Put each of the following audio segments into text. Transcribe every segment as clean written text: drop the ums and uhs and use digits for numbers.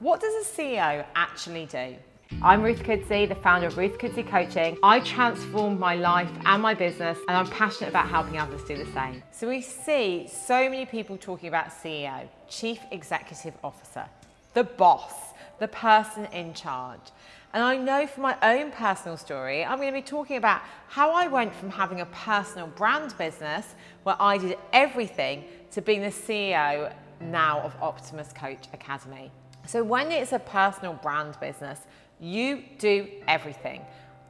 What does a CEO actually do? I'm Ruth Kudzi, the founder of Ruth Kudzi Coaching. I transformed my life and my business, and I'm passionate about helping others do the same. So we see so many people talking about CEO, Chief Executive Officer, the boss, the person in charge. And I know from my own personal story, I'm going to be talking about how I went from having a personal brand business where I did everything to being the CEO now of Optimus Coach Academy. So when it's a personal brand business, you do everything.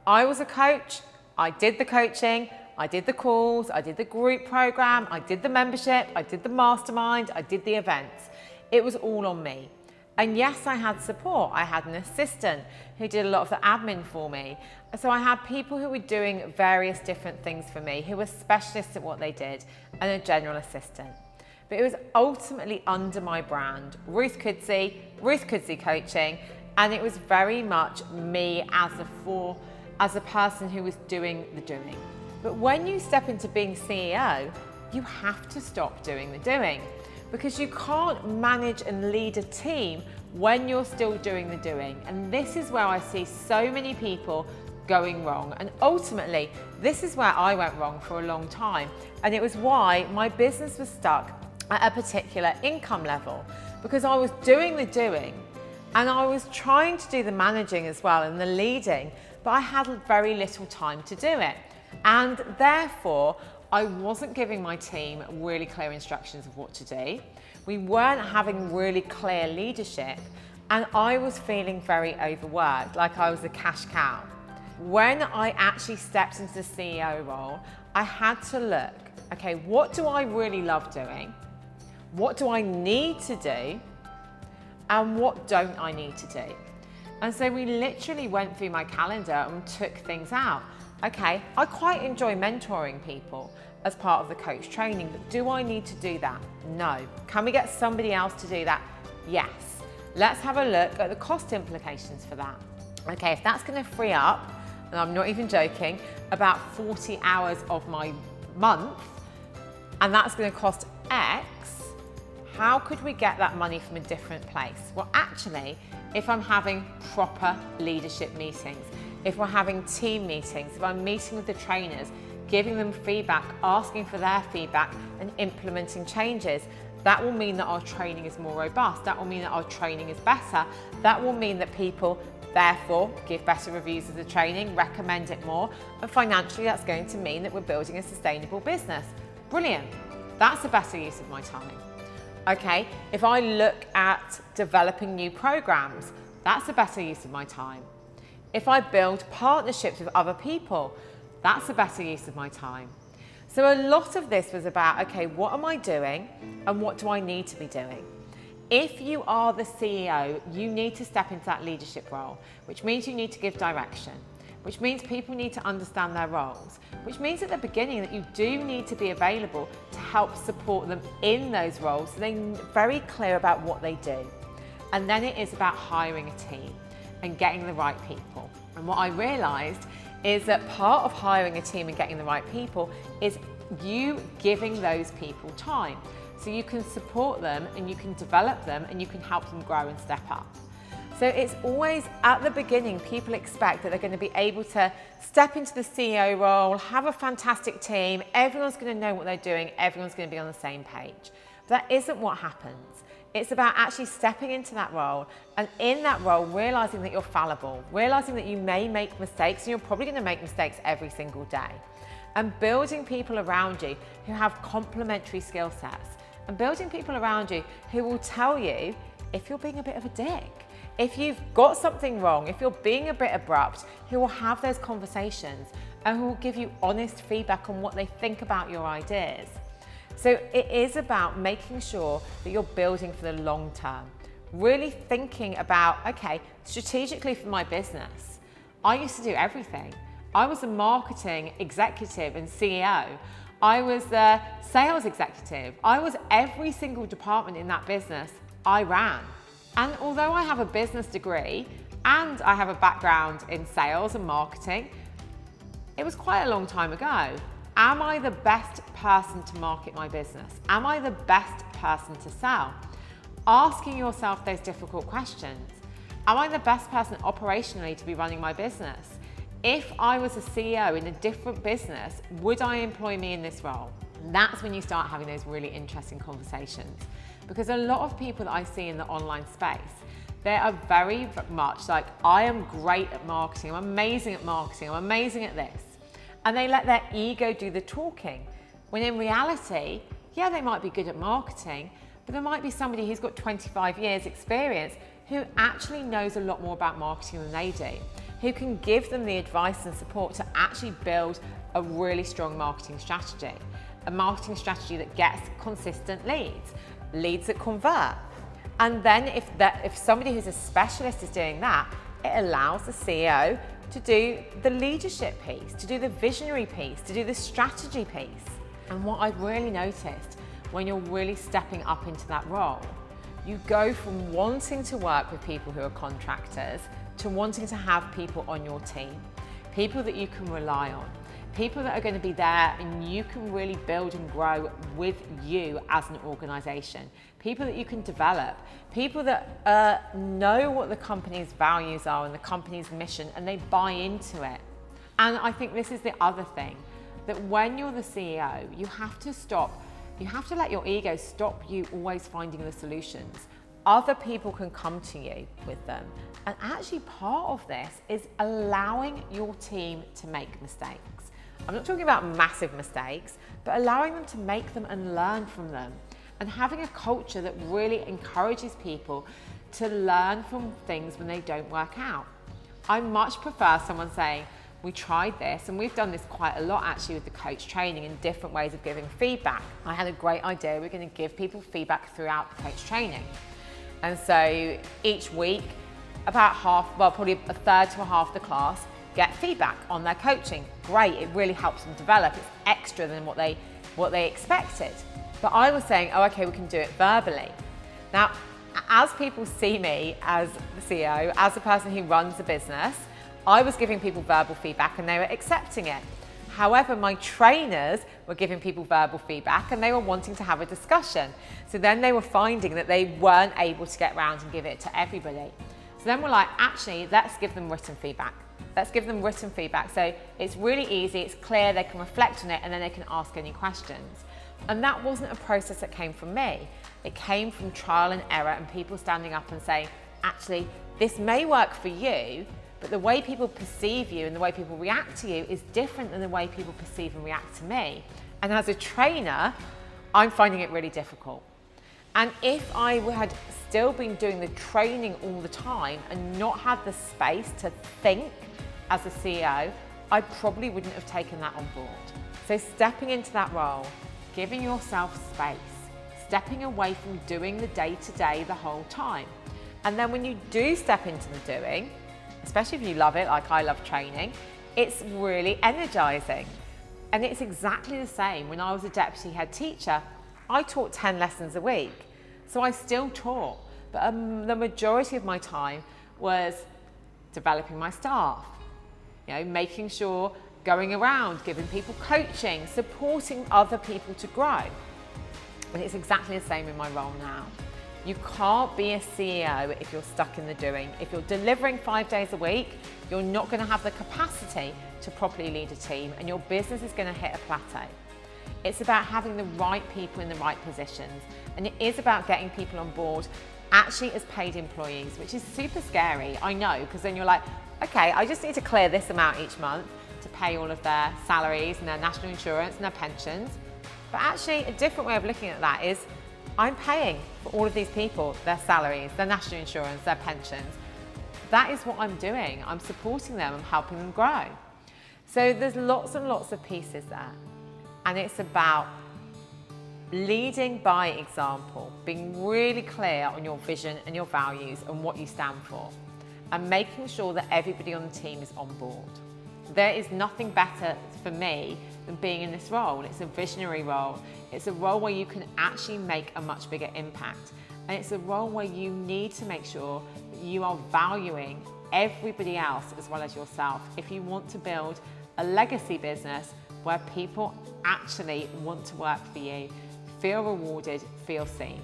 I was a coach, I did the coaching, I did the calls, I did the group program, I did the membership, I did the mastermind, I did the events. It was all on me. And yes, I had support. I had an assistant who did a lot of the admin for me. So I had people who were doing various different things for me, who were specialists at what they did, and a general assistant. But it was ultimately under my brand, Ruth Kudzi Coaching, and it was very much me as a person who was doing the doing. But when you step into being CEO, you have to stop doing the doing, because you can't manage and lead a team when you're still doing the doing. And this is where I see so many people going wrong. And ultimately, this is where I went wrong for a long time. And it was why my business was stuck at a particular income level, because I was doing the doing and I was trying to do the managing as well and the leading, but I had very little time to do it. And therefore, I wasn't giving my team really clear instructions of what to do. We weren't having really clear leadership, and I was feeling very overworked, like I was a cash cow. When I actually stepped into the CEO role, I had to look, okay, what do I really love doing? What do I need to do? And what don't I need to do? And so we literally went through my calendar and took things out. Okay, I quite enjoy mentoring people as part of the coach training, but do I need to do that? No. Can we get somebody else to do that? Yes. Let's have a look at the cost implications for that. Okay, if that's going to free up, and I'm not even joking, about 40 hours of my month, and that's going to cost X, how could we get that money from a different place? Well, actually, if I'm having proper leadership meetings, if we're having team meetings, if I'm meeting with the trainers, giving them feedback, asking for their feedback and implementing changes, that will mean that our training is more robust. That will mean that our training is better. That will mean that people therefore give better reviews of the training, recommend it more, and financially that's going to mean that we're building a sustainable business. Brilliant. That's a better use of my time. Okay, if I look at developing new programs, that's a better use of my time. If I build partnerships with other people, that's a better use of my time. So a lot of this was about, okay, what am I doing and what do I need to be doing? If you are the CEO, you need to step into that leadership role, which means you need to give direction, which means people need to understand their roles, which means at the beginning that you do need to be available to help support them in those roles so they're very clear about what they do. And then it is about hiring a team and getting the right people. And what I realised is that part of hiring a team and getting the right people is you giving those people time. So you can support them and you can develop them and you can help them grow and step up. So it's always at the beginning, people expect that they're going to be able to step into the CEO role, have a fantastic team, everyone's going to know what they're doing, everyone's going to be on the same page. But that isn't what happens. It's about actually stepping into that role, and in that role, realizing that you're fallible, realizing that you may make mistakes, and you're probably going to make mistakes every single day, and building people around you who have complementary skill sets, and building people around you who will tell you if you're being a bit of a dick, if you've got something wrong, if you're being a bit abrupt, who will have those conversations and who will give you honest feedback on what they think about your ideas. So it is about making sure that you're building for the long term, really thinking about, okay, strategically for my business, I used to do everything. I was a marketing executive and CEO. I was the sales executive. I was every single department in that business I ran. And although I have a business degree and I have a background in sales and marketing, it was quite a long time ago. Am I the best person to market my business? Am I the best person to sell? Asking yourself those difficult questions. Am I the best person operationally to be running my business? If I was a CEO in a different business, would I employ me in this role? That's when you start having those really interesting conversations. Because a lot of people that I see in the online space, they are very much like, I am great at marketing, I'm amazing at marketing, I'm amazing at this. And they let their ego do the talking. When in reality, yeah, they might be good at marketing, but there might be somebody who's got 25 years experience who actually knows a lot more about marketing than they do, who can give them the advice and support to actually build a really strong marketing strategy, a marketing strategy that gets consistent leads that convert. And then if somebody who's a specialist is doing that, it allows the CEO to do the leadership piece, to do the visionary piece, to do the strategy piece. And what I've really noticed when you're really stepping up into that role, you go from wanting to work with people who are contractors to wanting to have people on your team, people that you can rely on, people that are going to be there and you can really build and grow with you as an organization, people that you can develop, people that know what the company's values are and the company's mission and they buy into it. And I think this is the other thing, that when you're the CEO, you have to let your ego stop you always finding the solutions. Other people can come to you with them. And actually part of this is allowing your team to make mistakes. I'm not talking about massive mistakes, but allowing them to make them and learn from them. And having a culture that really encourages people to learn from things when they don't work out. I much prefer someone saying, we tried this, and we've done this quite a lot actually with the coach training and different ways of giving feedback. I had a great idea, we're going to give people feedback throughout the coach training. And so each week, about probably a third to a half the class get feedback on their coaching. Great, it really helps them develop. It's extra than what they expected. But I was saying, oh, okay, we can do it verbally. Now, as people see me as the CEO, as the person who runs the business, I was giving people verbal feedback and they were accepting it. However, my trainers were giving people verbal feedback and they were wanting to have a discussion. So then they were finding that they weren't able to get around and give it to everybody. So then we're like, actually, let's give them written feedback. Let's give them written feedback. So it's really easy, it's clear, they can reflect on it and then they can ask any questions. And that wasn't a process that came from me. It came from trial and error and people standing up and saying, actually, this may work for you, but the way people perceive you and the way people react to you is different than the way people perceive and react to me. And as a trainer, I'm finding it really difficult. And if I had still been doing the training all the time and not had the space to think as a CEO, I probably wouldn't have taken that on board. So stepping into that role, giving yourself space, stepping away from doing the day-to-day the whole time. And then when you do step into the doing, especially if you love it, like I love training, it's really energizing. And it's exactly the same. When I was a deputy head teacher, I taught 10 lessons a week. So I still taught, but the majority of my time was developing my staff, making sure, going around, giving people coaching, supporting other people to grow. And it's exactly the same in my role now. You can't be a CEO if you're stuck in the doing. If you're delivering 5 days a week, you're not going to have the capacity to properly lead a team and your business is going to hit a plateau. It's about having the right people in the right positions, and it is about getting people on board actually as paid employees, which is super scary, I know, because then you're like, okay, I just need to clear this amount each month to pay all of their salaries and their national insurance and their pensions. But actually, a different way of looking at that is I'm paying for all of these people their salaries, their national insurance, their pensions. That is what I'm doing. I'm supporting them, I'm helping them grow. So there's lots and lots of pieces there. And it's about leading by example, being really clear on your vision and your values and what you stand for, and making sure that everybody on the team is on board. There is nothing better for me than being in this role. It's a visionary role. It's a role where you can actually make a much bigger impact. And it's a role where you need to make sure that you are valuing everybody else as well as yourself if you want to build a legacy business where people actually want to work for you, feel rewarded, feel seen.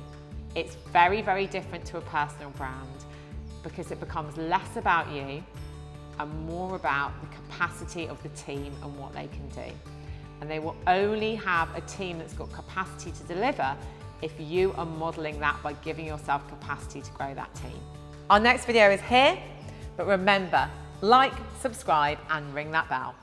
It's very, very different to a personal brand because it becomes less about you and more about the capacity of the team and what they can do. And they will only have a team that's got capacity to deliver if you are modeling that by giving yourself capacity to grow that team. Our next video is here, but remember, like, subscribe, and ring that bell.